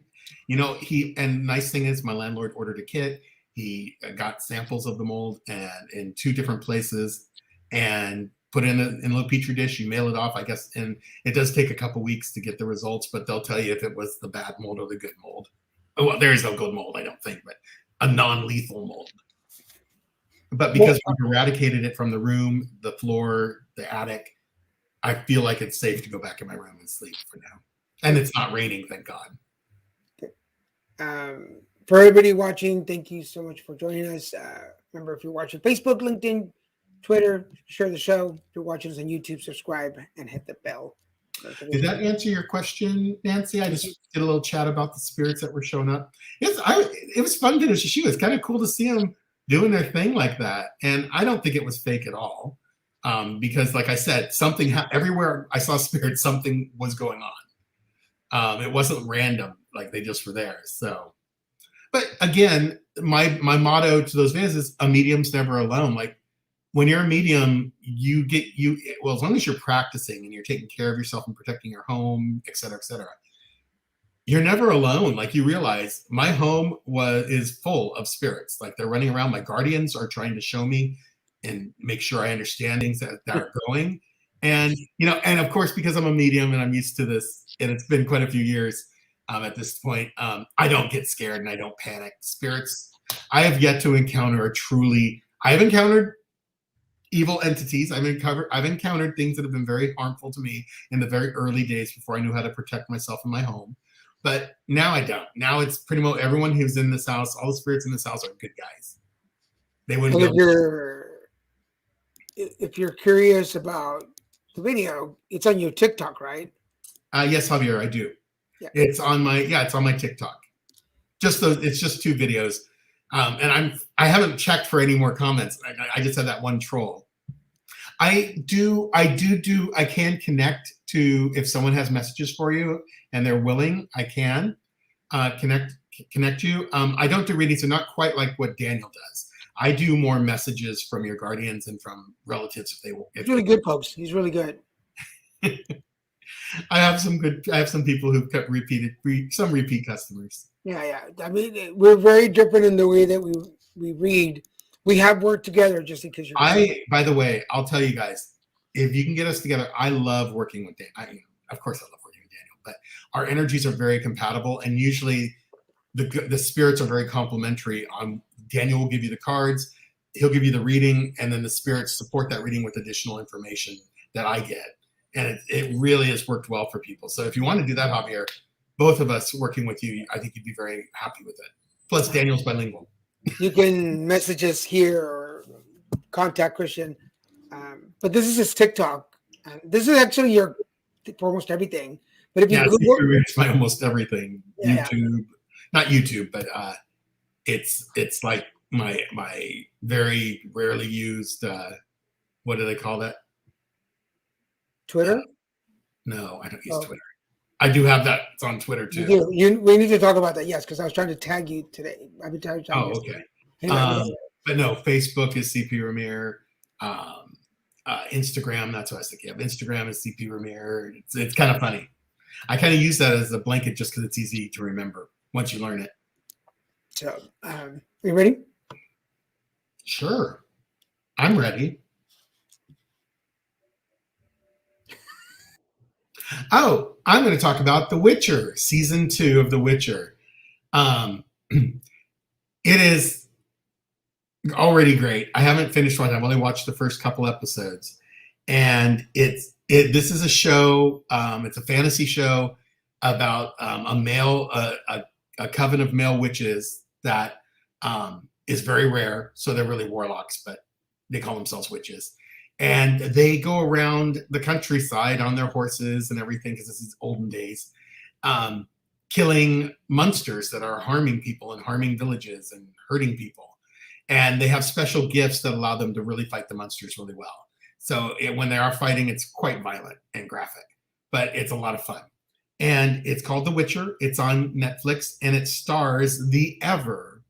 nice thing is my landlord ordered a kit. He got samples of the mold and in 2 different places and put in a little petri dish. You mail it off, I guess. And it does take a couple weeks to get the results, but they'll tell you if it was the bad mold or the good mold. Oh, well, there is no good mold, I don't think, but a non-lethal mold. But because we've eradicated it from the room, the floor, the attic, I feel like it's safe to go back in my room and sleep for now. And it's not raining, thank God. For everybody watching, thank you so much for joining us. Remember, if you're watching Facebook, LinkedIn, Twitter, share the show. If you're watching us on YouTube, subscribe and hit the bell. Did that answer your question, Nancy? I just did a little chat about the spirits that were showing up. Yes, it was fun to do. It was kind of cool to see them doing their thing like that. And I don't think it was fake at all. Because like I said, everywhere I saw spirits, something was going on. It wasn't random, like they just were there. So, but again, my motto to those videos is a medium's never alone. Like when you're a medium, as long as you're practicing and you're taking care of yourself and protecting your home, et cetera, you're never alone. Like you realize my home is full of spirits. Like they're running around. My guardians are trying to show me and make sure I understand things that are going. And, and of course, because I'm a medium and I'm used to this, and it's been quite a few years at this point, I don't get scared and I don't panic. Spirits, I have yet to encounter I've encountered evil entities. I've encountered things that have been very harmful to me in the very early days before I knew how to protect myself in my home. But now I don't. Now it's pretty much everyone who's in this house, all the spirits in this house are good guys. They wouldn't And go. if you're curious about the video, it's on your TikTok, right? Yes, Javier, I do. Yeah. It's on my TikTok. It's just 2 videos. And I haven't checked for any more comments. I just had that one troll. I can connect to, if someone has messages for you and they're willing, I can connect you. I don't do readings, so not quite like what Daniel does. I do more messages from your guardians and from relatives if they will. He's really good, folks. He's really good. I have some people who've kept some repeat customers. Yeah. I mean, we're very different in the way that we read. We have worked together, just in case you're. By the way, I'll tell you guys, if you can get us together, I love working with Daniel. Of course, I love working with Daniel, but our energies are very compatible, and usually the spirits are very complementary. Daniel will give you the cards, he'll give you the reading, and then the spirits support that reading with additional information that I get. And it really has worked well for people. So if you want to do that, Javier, both of us working with you, I think you'd be very happy with it. Plus, Daniel's bilingual. You can message us here or contact Christian. But this is his TikTok. This is actually for almost everything. But if you Google, it's my almost everything. Yeah. YouTube, not YouTube, but it's like my very rarely used. What do they call that? Twitter? No, I don't use Twitter. I do have that. It's on Twitter too. We need to talk about that. Yes, because I was trying to tag you today. I've been trying to. Oh, okay. But no, Facebook is CP Ramir. Instagram, that's what I was thinking of. Instagram is CP Ramir. It's kind of funny. I kind of use that as a blanket just because it's easy to remember once you learn it. So, are you ready? Sure, I'm ready. Oh, I'm going to talk about The Witcher, season 2 of The Witcher. It is already great. I haven't finished one. I've only watched the first couple episodes, and this is a show. It's a fantasy show about a coven of male witches that is very rare. So they're really warlocks, but they call themselves witches. And they go around the countryside on their horses and everything, because this is olden days, killing monsters that are harming people and harming villages and hurting people. And they have special gifts that allow them to really fight the monsters really well. So when they are fighting, it's quite violent and graphic, but it's a lot of fun. And it's called The Witcher. It's on Netflix, and it stars the ever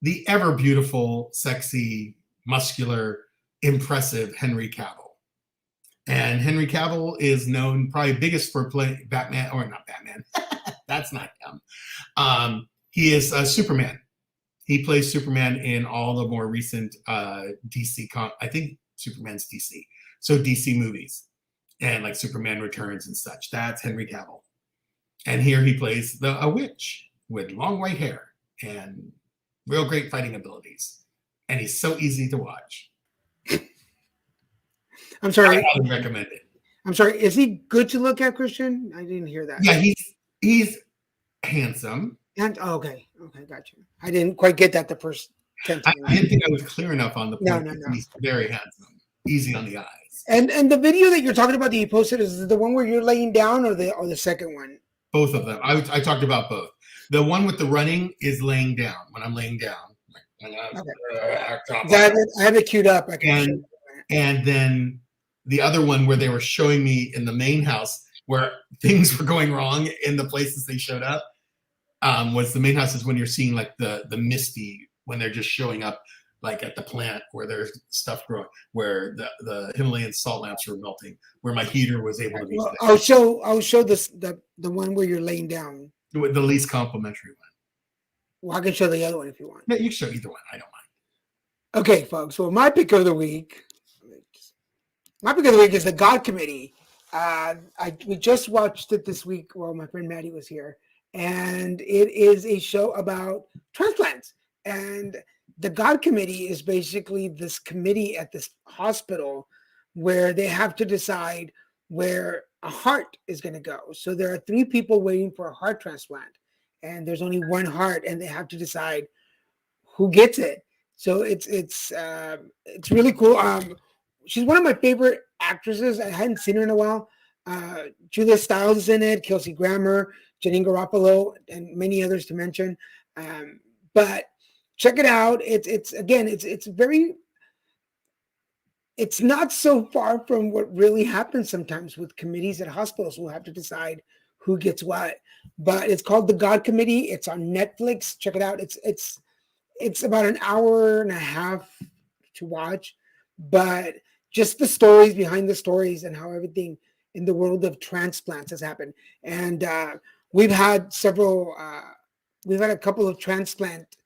beautiful, sexy, muscular, impressive Henry Cavill. And Henry Cavill is known probably biggest for playing Batman, or not Batman. That's not him. He is Superman. He plays Superman in all the more recent DC. I think Superman's DC. So DC movies and like Superman Returns and such. That's Henry Cavill. And here he plays a witch with long white hair and real great fighting abilities. And he's so easy to watch. I'm sorry. I would recommend it. I'm sorry. Is he good to look at, Christian? I didn't hear that. Yeah, he's handsome. And okay, gotcha. I didn't quite get that the first 10 times. I didn't think I was clear enough on the point. No. He's very handsome, easy on the eyes. And the video that you're talking about that you posted, is the one where you're laying down, or the second one? Both of them. I talked about both. The one with the running is laying down. When I'm laying down, I have it queued up. And then the other one where they were showing me in the main house where things were going wrong in the places they showed up, was the main house is when you're seeing like the misty, when they're just showing up like at the plant where there's stuff growing, where the Himalayan salt lamps were melting, where my heater was able to be. Well, I'll show this the one where you're laying down. The least complimentary one. Well, I can show the other one if you want. No, you can show either one. I don't mind. Okay, folks. So my pick of the week. My pick of the week is the God Committee. We just watched it this week while my friend Maddie was here, and it is a show about transplants. And the God Committee is basically this committee at this hospital where they have to decide where a heart is going to go. So there are 3 people waiting for a heart transplant, and there's only one heart, and they have to decide who gets it. So it's really cool. She's one of my favorite actresses. I hadn't seen her in a while. Julia Stiles is in it, Kelsey Grammer, Janine Garoppolo, and many others to mention. But check it out. It's not so far from what really happens sometimes with committees at hospitals who have to decide who gets what. But it's called the God Committee. It's on Netflix. Check it out. It's about an hour and a half to watch, but just the stories behind the stories and how everything in the world of transplants has happened. And we've had a couple of transplant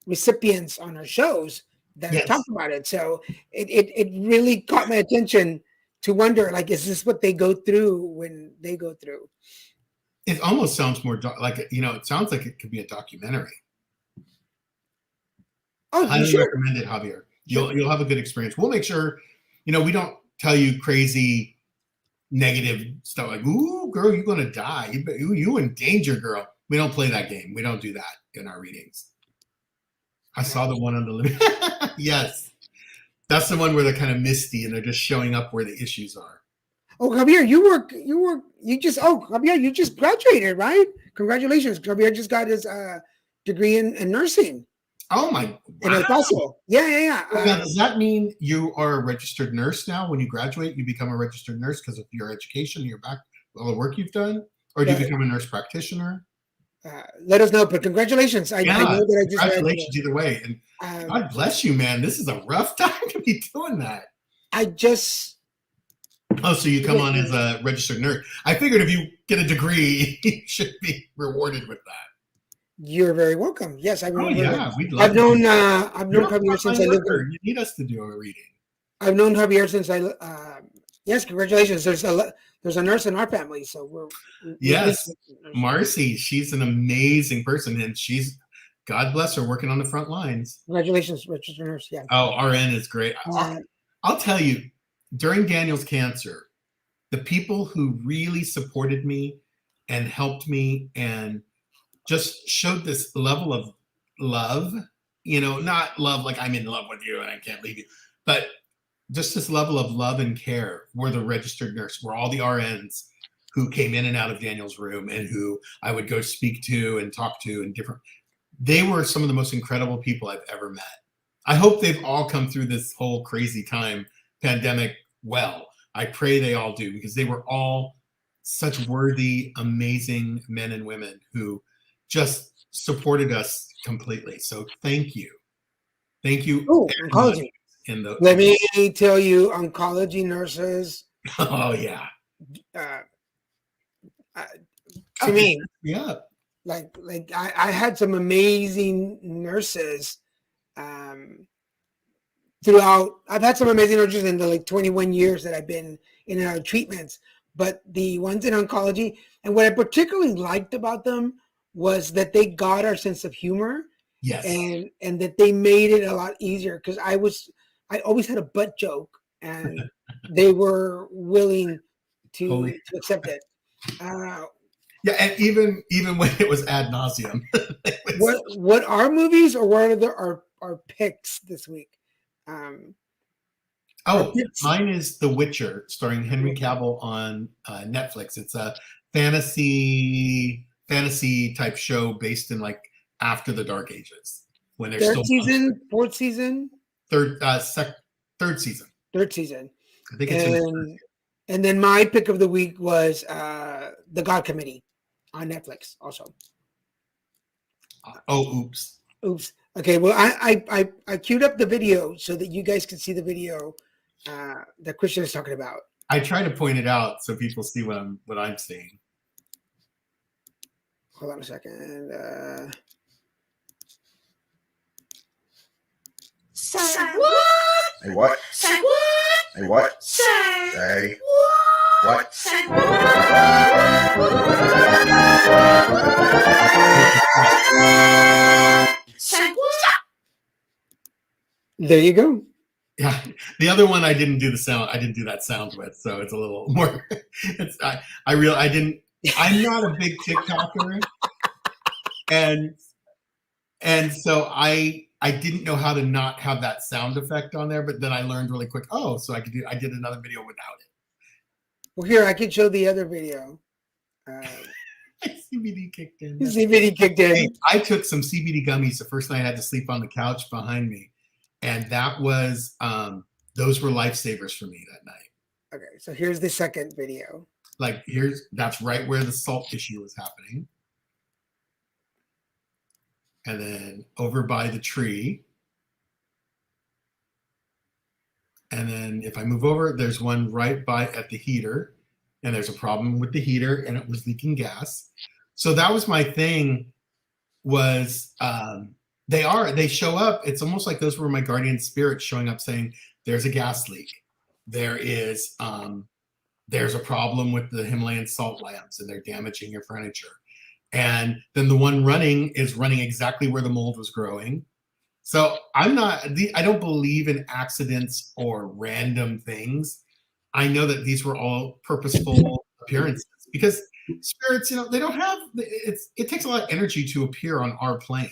recipients on our shows that have talked about it. So it really caught my attention to wonder, like, is this what they go through when they go through? It almost sounds more it sounds like it could be a documentary. Oh, I sure. recommend it, Javier. You'll have a good experience. We'll make sure, we don't tell you crazy negative stuff like, ooh, girl, you're going to die. You in danger, girl. We don't play that game. We don't do that in our readings. I saw the one on the living. Yes. That's the one where they're kind of misty and they're just showing up where the issues are. Oh, Javier, Javier, you just graduated, right? Congratulations. Javier just got his degree in nursing. Oh my! Wow. In El Paso. Yeah. Now, does that mean you are a registered nurse now? When you graduate, you become a registered nurse because of your education, all the work you've done, or do you become a nurse practitioner? Let us know. But congratulations! I know that I just congratulations either way, and God bless you, man. This is a rough time to be doing that. So you come on as a registered nurse. I figured if you get a degree, you should be rewarded with that. You're very welcome. Yes, I remember. Oh yeah, I've known Javier since I lived. You need us to do a reading. I've known Javier since yes, congratulations. There's a nurse in our family, so yes, Marcy. She's an amazing person, and she's, God bless her, working on the front lines. Congratulations, registered nurse. Yeah. Oh, RN is great. I'll tell you, during Daniel's cancer, the people who really supported me and helped me and just showed this level of love, not love like I'm in love with you and I can't leave you, but just this level of love and care were the registered nurse, were all the RNs who came in and out of Daniel's room and who I would go speak to and talk to and they were some of the most incredible people I've ever met. I hope they've all come through this whole crazy time, pandemic, well. I pray they all do, because they were all such worthy, amazing men and women who just supported us completely. So thank you. Thank you. Oh, oncology. Let me tell you, oncology nurses. Oh, yeah. To me, yeah. Like I had some amazing nurses throughout. I've had some amazing nurses in the 21 years that I've been in and out of treatments, but the ones in oncology, and what I particularly liked about them was that they got our sense of humor. Yes. And that they made it a lot easier, because I always had a butt joke and they were willing to accept it. Yeah, and even when it was ad nauseum. What are movies, or what are our picks this week? Mine is The Witcher, starring Henry Cavill on Netflix. It's a fantasy type show based in after the Dark Ages, when they're third season, fourth season, third season. Third season. I think it's and then my pick of the week was The God Committee on Netflix also. Oops. Okay, well, I queued up the video so that you guys can see the video that Christian is talking about. I try to point it out so people see what I'm seeing. Hold on a second. Say what? Say what? Say what? Say what? Say what? Say what? Say what? There you go. Yeah, the other one I didn't do the sound. I didn't do that sound with, so it's a little more. It's I didn't. I'm not a big TikToker, and so I didn't know how to not have that sound effect on there. But then I learned really quick. Oh, so I could do. I did another video without Well, here I can show the other video. it. CBD kicked in. CBD kicked in. I took some CBD gummies the first night I had to sleep on the couch behind me, and that was those were lifesavers for me that night. Okay, so here's the second video. Like that's right where the salt issue was happening. And then over by the tree. And then if I move over, there's one right by at the heater. And there's a problem with the heater and it was leaking gas. So that was my thing was they show up. It's almost like those were my guardian spirits showing up saying, there's a gas leak. There's a problem with the Himalayan salt lamps and they're damaging your furniture. And then the one running is running exactly where the mold was growing. So I don't believe in accidents or random things. I know that these were all purposeful appearances because spirits, they don't have, it takes a lot of energy to appear on our plane.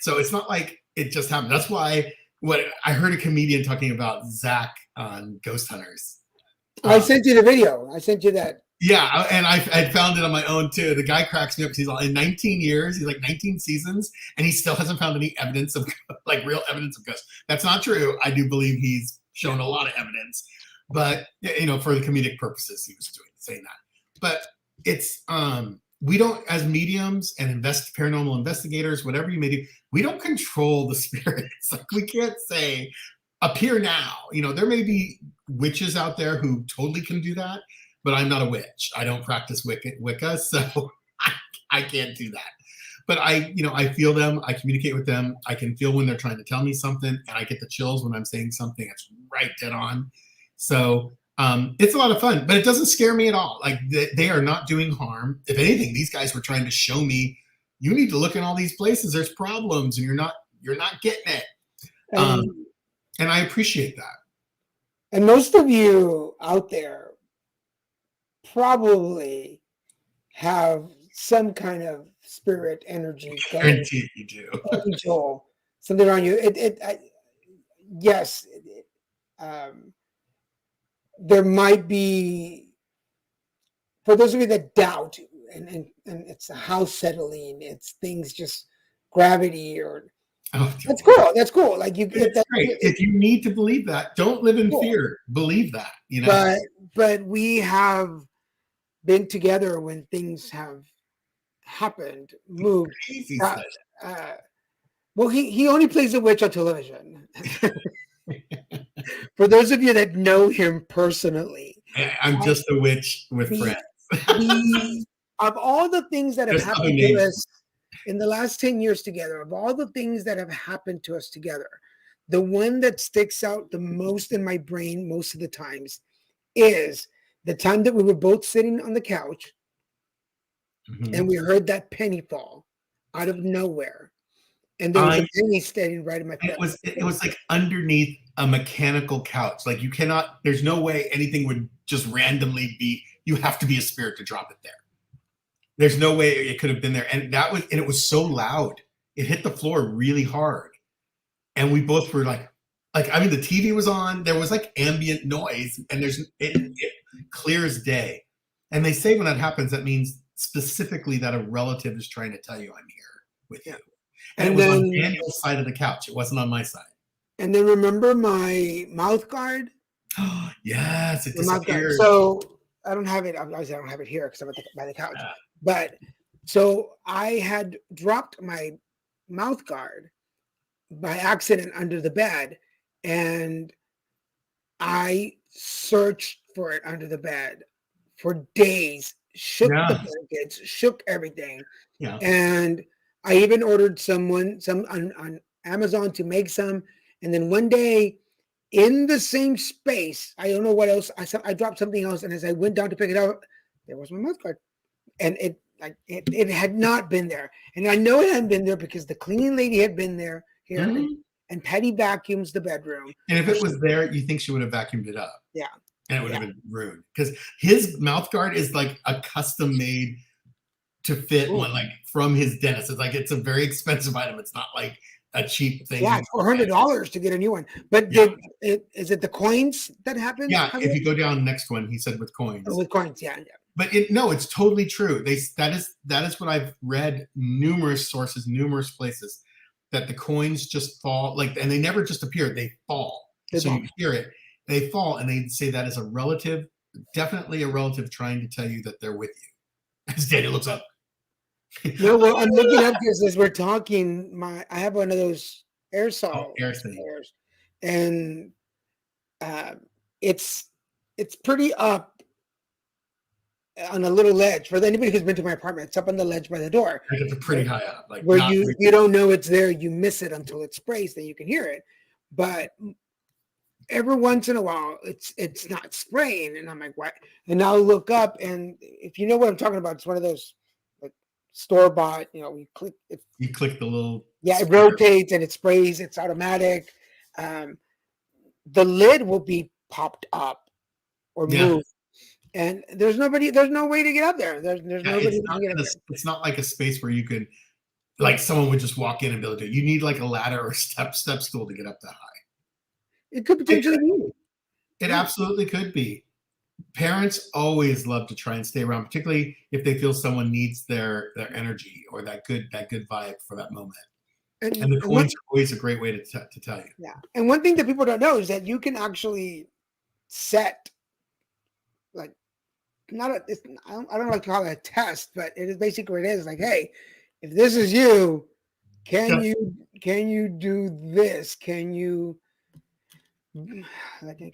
So it's not like it just happened. That's why what I heard a comedian talking about Zach on Ghost Hunters. I sent you the video. I sent you that. Yeah, and I found it on my own too. The guy cracks me up because he's in 19 years, he's like 19 seasons, and he still hasn't found any evidence of like real evidence of ghosts. That's not true. I do believe he's shown a lot of evidence, but for the comedic purposes, he was saying that. But it's we don't, as mediums and paranormal investigators, whatever you may do, we don't control the spirits. Like we can't say appear now. There may be witches out there who totally can do that. But I'm not a witch. I don't practice Wicca, so I can't do that. But I feel them. I communicate with them. I can feel when they're trying to tell me something, and I get the chills when I'm saying something that's right dead on. So it's a lot of fun, but it doesn't scare me at all. Like they are not doing harm. If anything, these guys were trying to show me, you need to look in all these places. There's problems, and you're not getting it. And I appreciate that. And most of you out there probably have some kind of spirit energy. Guarantee you do. Angel, something around you. Yes. There might be, for those of you that doubt, and it's a house settling, it's things just gravity or. Oh, that's cool. That's cool. Like that's great. If you need to believe that, don't live in fear. Believe that. But we have been together when things have happened, moved. Well, he only plays a witch on television. For those of you that know him personally, I'm just a witch with friends. Of all the things that have happened to us in the last 10 years together, of all the things that have happened to us together, the one that sticks out the most in my brain most of the times is the time that we were both sitting on the couch and we heard that penny fall out of nowhere. And there was a penny standing right in my face. It was like underneath a mechanical couch. Like there's no way anything would just randomly be, you have to be a spirit to drop it there. There's no way it could have been there. And it was so loud. It hit the floor really hard. And we both were like, the TV was on, there was like ambient noise and it clear as day. And they say when that happens, that means specifically that a relative is trying to tell you I'm here with you. And it was on Daniel's side of the couch. It wasn't on my side. And then remember my mouth guard? Yes, it disappeared. So I don't have it. Obviously, I don't have it here because I'm by the couch. But so I had dropped my mouth guard by accident under the bed, and I searched for it under the bed for days, shook the blankets, shook everything. Yeah. And I even ordered some on Amazon to make some. And then one day in the same space, I don't know what else, I dropped something else. And as I went down to pick it up, there was my mouth guard. And it had not been there. And I know it hadn't been there because the cleaning lady had been there here. Mm-hmm. and Patty vacuums the bedroom. And if it was there, you think she would have vacuumed it up. Yeah. And it would have been ruined. Because his mouth guard is like a custom made to fit one, like from his dentist. It's like it's a very expensive item. It's not like a cheap thing. Yeah, it's $400 to get a new one. But is it the coins that happen? Yeah, if you go down next one, he said with coins. Oh, with coins, yeah. But it's totally true. That is what I've read numerous sources, numerous places, that the coins just fall, and they never just appear, they fall. So you hear it, they fall, and they say that is a relative, definitely a relative trying to tell you that they're with you. As Daniel looks up. No, well, I'm looking up this as we're talking. I have one of those aerosol airs, and it's pretty up on a little ledge. For anybody who's been to my apartment, it's up on the ledge by the door. It's pretty high up, where you don't know it's there. You miss it until it sprays, then you can hear it. But every once in a while, it's not spraying, and I'm like, what? And I'll look up, and if you know what I'm talking about, it's one of those store bought. You click it. You click the little. Yeah, it rotates and it sprays. It's automatic. The lid will be popped up or moved. And there's no way to get up there. There's nobody to get up there. It's not like a space where you could, someone would just walk in and be able to do it. You need a ladder or step stool to get up that high. It could potentially be. It absolutely could be. Parents always love to try and stay around, particularly if they feel someone needs their energy or that good vibe for that moment. And the coins are always a great way to tell you. Yeah. And one thing that people don't know is that you can actually set I don't like to call it a test, but it is basically what it is. Hey, if this is you, can you do this? Can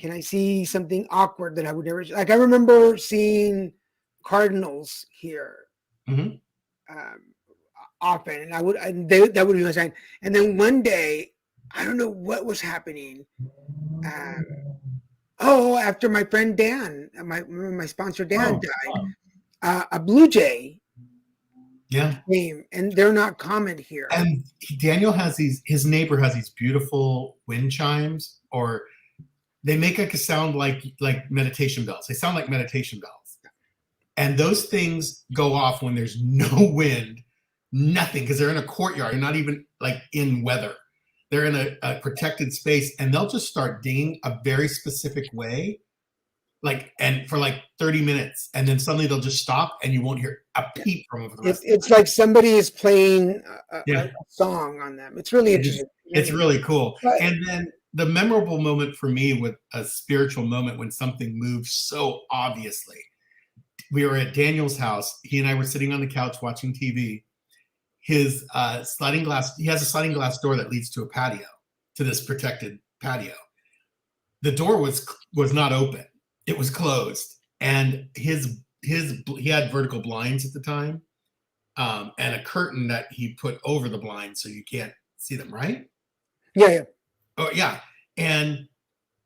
I see something awkward that I would never I remember seeing cardinals here often, and that would be my sign. And then one day, I don't know what was happening. After my friend Dan, my sponsor Dan died, a blue jay came, and they're not common here. And Daniel has his neighbor has these beautiful wind chimes, or they make a sound like meditation bells. They sound like meditation bells. And those things go off when there's no wind, nothing, because they're in a courtyard. You're not even in weather. They're in a protected space, and they'll just start dinging a very specific way, and for 30 minutes, and then suddenly they'll just stop, and you won't hear a peep from them for the rest of the time. It's like somebody is playing a song on them. It's really interesting. It's really cool. And then the memorable moment for me, with a spiritual moment when something moves so obviously, we were at Daniel's house. He and I were sitting on the couch watching TV. His sliding glass, he has a sliding glass door that leads to a patio, to this protected patio. The door was not open. It was closed. And he had vertical blinds at the time, and a curtain that he put over the blinds so you can't see them, right? Yeah. Oh, yeah. And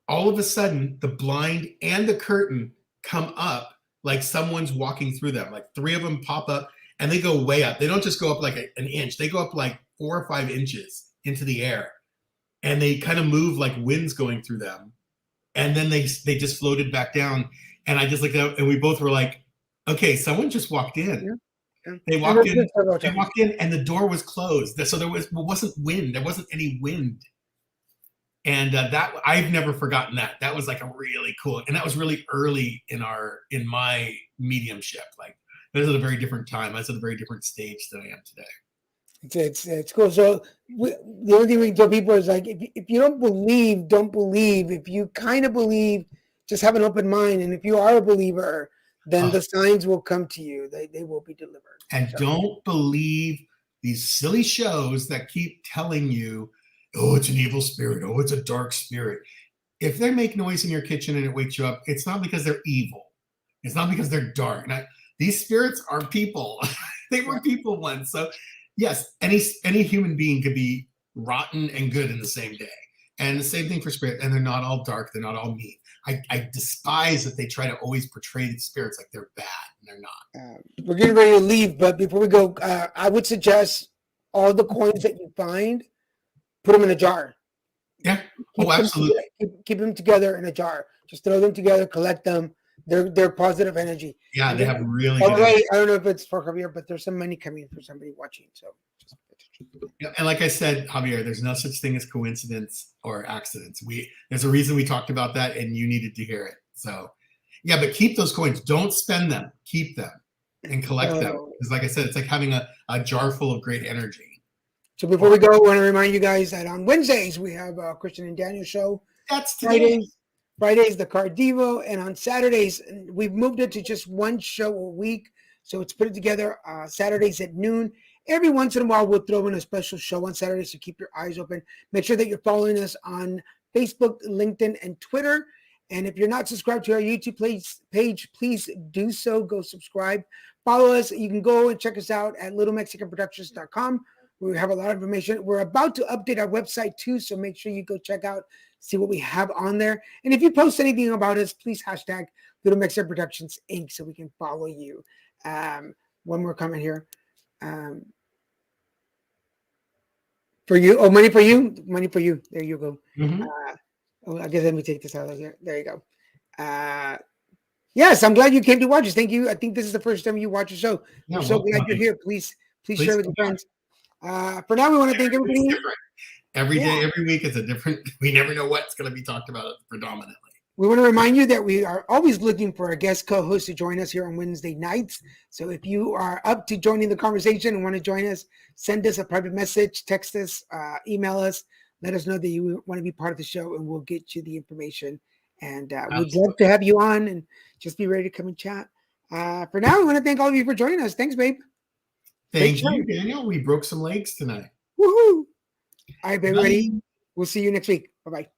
all of a sudden, the blind and the curtain come up like someone's walking through them. Three of them pop up. And they go way up. They don't just go up an inch. They go up 4 or 5 inches into the air. And they kind of move like winds going through them. And then they just floated back down. And I just looked up, and we both were like, okay, someone just walked in. Yeah. They walked in, and the door was closed. So there wasn't wind. There wasn't any wind. And that I've never forgotten that. That was a really cool, and that was really early in my mediumship. It was at a very different time. I was at a very different stage than I am today. It's cool. So the only thing we can tell people is if you don't believe, don't believe. If you kind of believe, just have an open mind. And if you are a believer, then the signs will come to you. They will be delivered. And don't believe these silly shows that keep telling you, oh, it's an evil spirit. Oh, it's a dark spirit. If they make noise in your kitchen and it wakes you up, it's not because they're evil. It's not because they're dark. These spirits are people. They were people once. So yes, any human being could be rotten and good in the same day. And the same thing for spirit. And they're not all dark. They're not all mean. I despise that they try to always portray the spirits like they're bad, and they're not. We're getting ready to leave, but before we go, I would suggest all the coins that you find, put them in a jar. Yeah. Keep Oh, absolutely. keep them together in a jar. Just throw them together, collect them. They're positive energy. Yeah, And they then, have really by good the way, energy. I don't know if it's for Javier, but there's some money coming for somebody watching. So just Yeah, and like I said, Javier, there's no such thing as coincidence or accidents. There's a reason we talked about that, and you needed to hear it. So, yeah, but keep those coins. Don't spend them. Keep them and collect them. Because, like I said, it's like having a jar full of great energy. So before we go, I want to remind you guys that on Wednesdays we have a Christian and Daniel show. That's today. Fridays the Card Devo, and on Saturdays we've moved it to just one show a week. So it's put it together Saturdays at noon. Every once in a while we'll throw in a special show on Saturdays, so keep your eyes open. Make sure that you're following us on Facebook, LinkedIn, and Twitter. And if you're not subscribed to our YouTube page, please do so. Go subscribe. Follow us. You can go and check us out at littlemexicanproductions.com. We have a lot of information. We're about to update our website too, so make sure you go check out, see what we have on there. And if you post anything about us, please hashtag Little Mexican Productions Inc. so we can follow you. One more comment here. For you, money for you. There you go. I guess let me take this out of here. There you go. Yes, I'm glad you came to watch us. Thank you. I think this is the first time you watch a show. I'm so glad you're here. Please share with your friends. For now, we want to thank everybody. Every day, every week is a different. We never know what's going to be talked about predominantly. We want to remind you that we are always looking for a guest co-host to join us here on Wednesday nights. So if you are up to joining the conversation and want to join us, send us a private message, text us, email us. Let us know that you want to be part of the show, and we'll get you the information. And we'd love to have you on, and just be ready to come and chat. For now, we want to thank all of you for joining us. Thanks, babe. Thank you, Daniel. We broke some legs tonight. Woohoo! All right, babe, ready? We'll see you next week. Bye-bye.